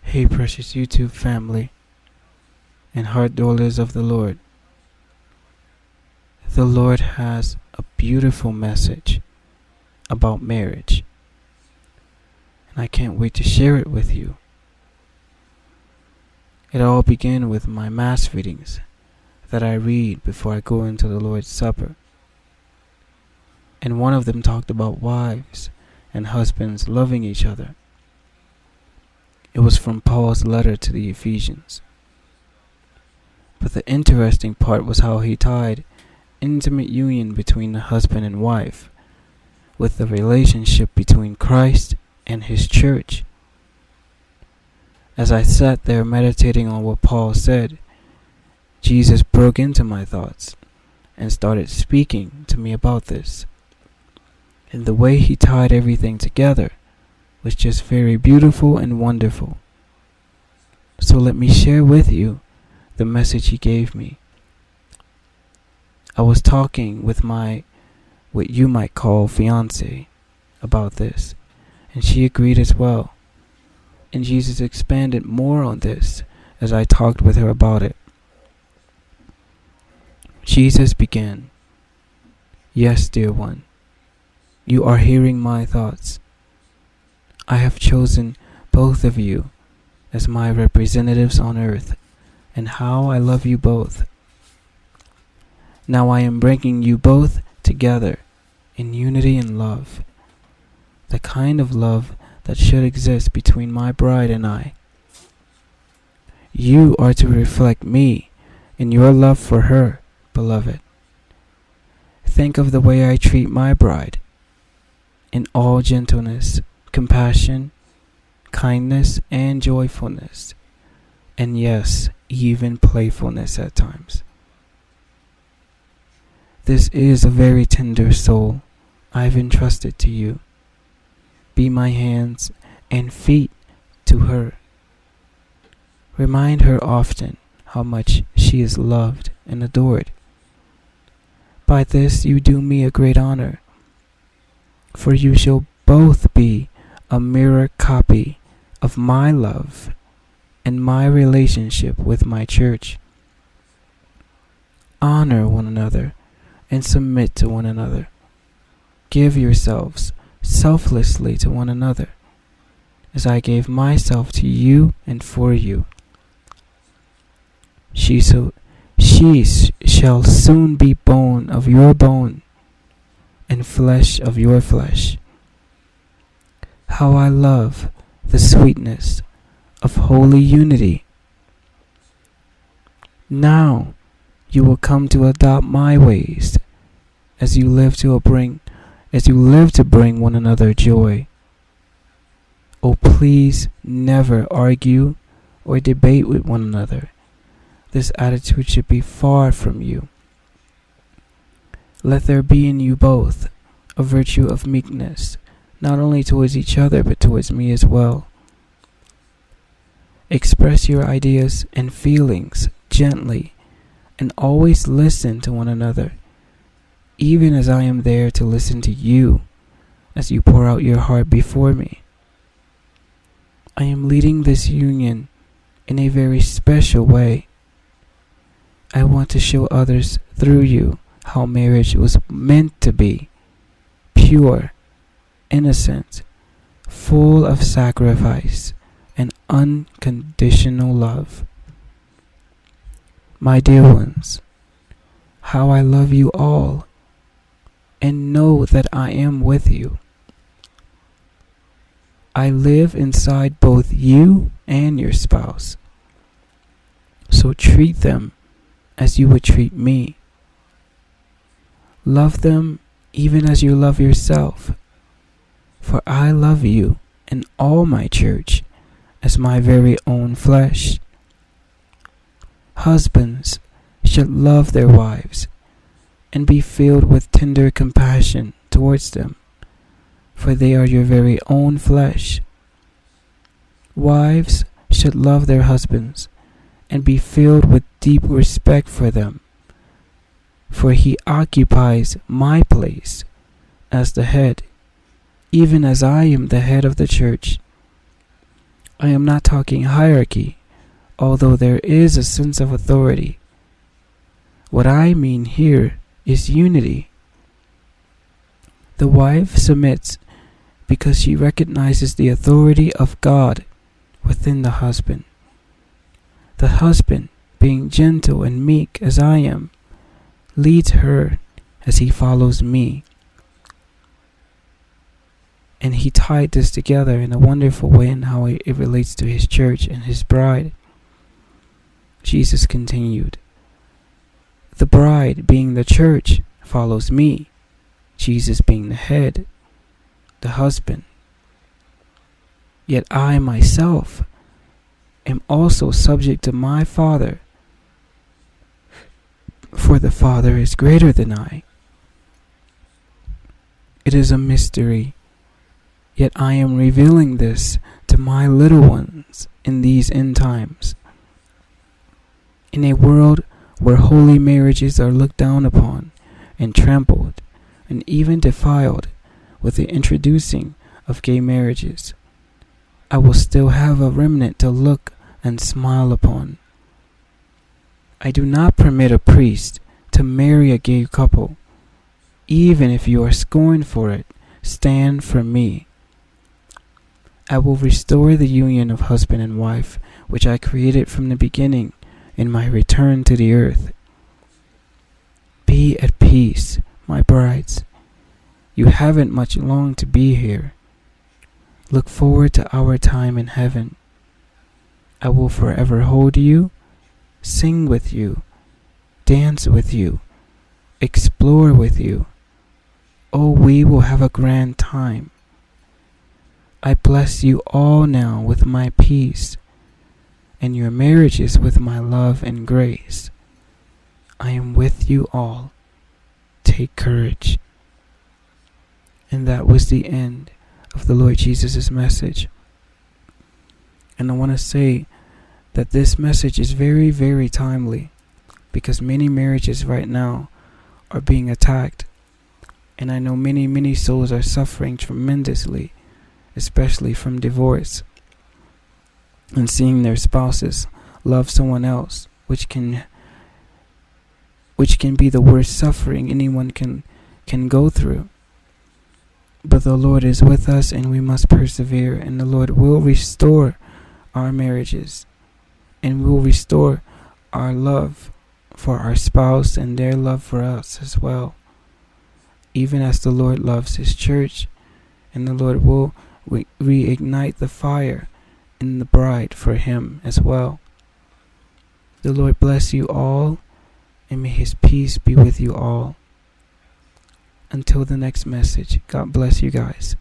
Hey, precious YouTube family and heart dwellers of the Lord. The Lord has a beautiful message about marriage, and I can't wait to share it with you. It all began with my Mass readings that I read before I go into the Lord's Supper. And one of them talked about wives and husbands loving each other. It was from Paul's letter to the Ephesians. But the interesting part was how he tied intimate union between the husband and wife with the relationship between Christ and his church. As I sat there meditating on what Paul said, Jesus broke into my thoughts and started speaking to me about this. And the way he tied everything together was just very beautiful and wonderful. So let me share with you the message he gave me. I was talking with my, what you might call, fiance about this, and she agreed as well. And Jesus expanded more on this as I talked with her about it. Jesus began, "Yes, dear one, you are hearing my thoughts. I have chosen both of you as my representatives on earth, and how I love you both. Now I am bringing you both together in unity and love, the kind of love that should exist between my bride and I. You are to reflect me in your love for her, beloved. Think of the way I treat my bride, in all gentleness, compassion, kindness, and joyfulness, and yes, even playfulness at times. This is a very tender soul I've entrusted to you. Be my hands and feet to her. Remind her often how much she is loved and adored. By this you do me a great honor, for you shall both be a mirror copy of my love and my relationship with my church. Honor one another and submit to one another. Give yourselves selflessly to one another, as I gave myself to you and for you. She shall soon be bone of your bone and flesh of your flesh. How I love the sweetness of holy unity. Now you will come to adopt my ways as you live to bring one another joy. Oh, please never argue or debate with one another. This attitude should be far from you. Let there be in you both a virtue of meekness, not only towards each other, but towards me as well. Express your ideas and feelings gently, and always listen to one another, even as I am there to listen to you as you pour out your heart before me. I am leading this union in a very special way. I want to show others through you how marriage was meant to be, pure, innocent, full of sacrifice and unconditional love. My dear ones, how I love you all, and know that I am with you. I live inside both you and your spouse, so treat them as you would treat me. Love them even as you love yourself, for I love you and all my church as my very own flesh. Husbands should love their wives and be filled with tender compassion towards them, for they are your very own flesh. Wives should love their husbands and be filled with deep respect for them, for he occupies my place as the head, even as I am the head of the church. I am not talking hierarchy, although there is a sense of authority. What I mean here is unity. The wife submits because she recognizes the authority of God within the husband. The husband, being gentle and meek as I am, leads her as he follows me. And he tied this together in a wonderful way in how it relates to his church and his bride. Jesus continued, the bride, being the church, follows me, Jesus being the head, the husband. Yet I myself am also subject to my Father, for the Father is greater than I. It is a mystery, yet I am revealing this to my little ones in these end times. In a world where holy marriages are looked down upon and trampled and even defiled with the introducing of gay marriages, I will still have a remnant to look and smile upon. I do not permit a priest to marry a gay couple. Even if you are scorned for it, stand for me. I will restore the union of husband and wife, which I created from the beginning in my return to the earth. Be at peace, my brides. You haven't much long to be here. Look forward to our time in heaven. I will forever hold you, sing with you, dance with you, explore with you. Oh, we will have a grand time. I bless you all now with my peace, and your marriages with my love and grace. I am with you all. Take courage. And that was the end of the Lord Jesus' message. And I want to say that this message is very, very timely, because many marriages right now are being attacked. And I know many souls are suffering tremendously, especially from divorce and seeing their spouses love someone else, which can be the worst suffering anyone can go through. But the Lord is with us, and we must persevere, and the Lord will restore our marriages, and will restore our love for our spouse and their love for us as well, even as the Lord loves his church, and the Lord will reignite the fire in the bride for him as well. The Lord bless you all, and may his peace be with you all. Until the next message, God bless you guys.